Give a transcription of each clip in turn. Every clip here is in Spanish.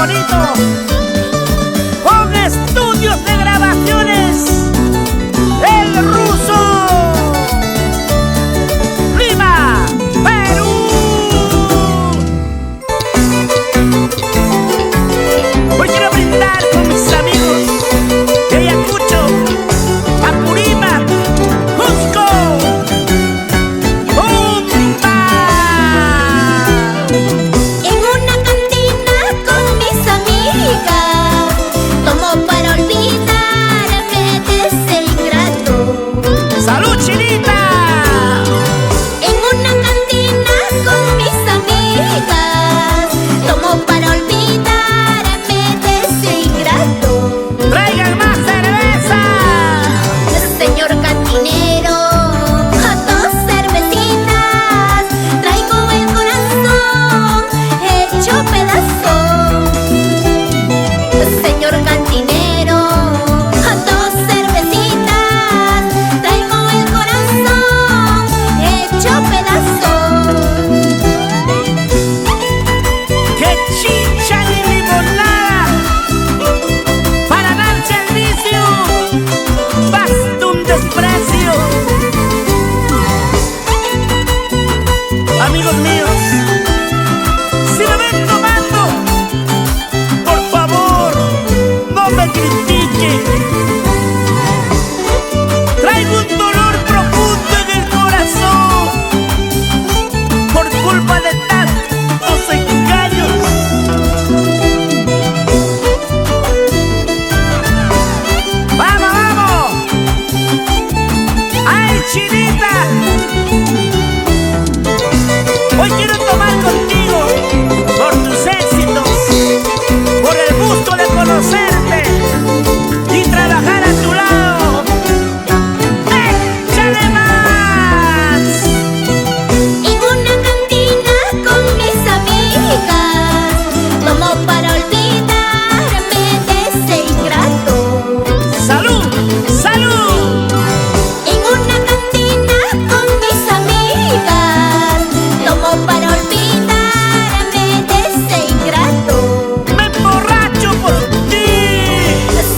bonito, con estudios de grabaciones, El Ruso, Lima, Perú. Hoy quiero brindar con mis amigos de Ayacucho, Apurímac, Cusco, ¡Bumba! En una cantina con mis amigas tomo para olvidarme de ese ingrato. ¡Salud, Chinita! En una cantina con mis amigas tomo para olvidarme de ese ingrato. ¡Traigan más cerveza! Señor cantinero, a dos cervecitas traigo el corazón hecho pedazo. Señor cantinero, a dos cervecitas traigo el corazón hecho pedazo. ¡Que chicha y limonada! Para dar servicio, basta un desprecio. Amigos míos, si me ven tomando, por favor, no me critiquen. Traigo un dolor profundo en el corazón por culpa de tantos engaños. ¡Vamos, vamos! ¡Ay, Chinita! Hoy quiero tomar contigo por tus éxitos, por el gusto de conocerte y trabajar a tu lado. ¡Échale más! En una cantina con mis amigas tomo para olvidarme de ese ingrato. ¡Salud! ¡Salud! En una cantina con mis amigas tomo para olvidarme de ese ingrato. ¡Me emborracho por ti!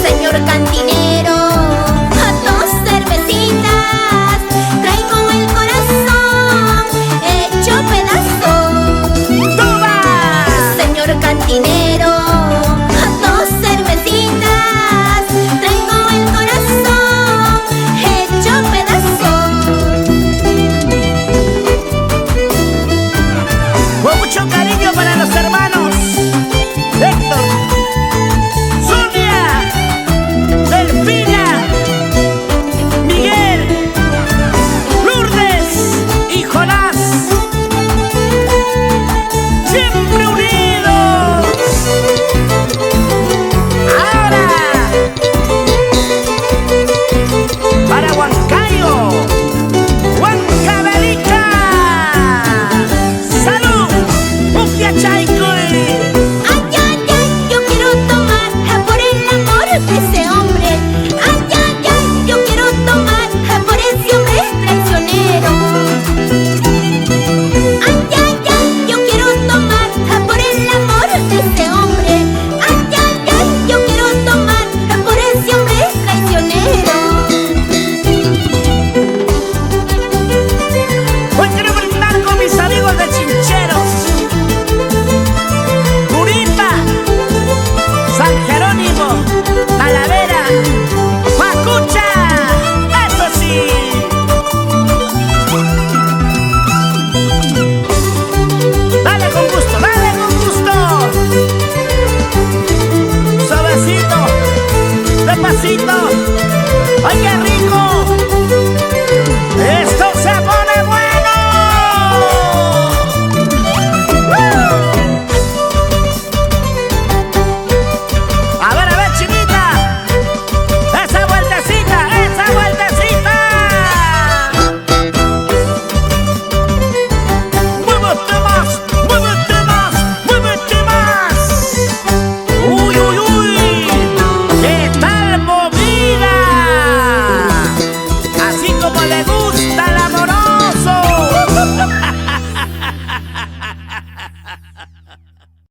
Señor cantinero, a dos cervecitas traigo el corazón hecho pedazo. ¡Toma! Señor cantinero,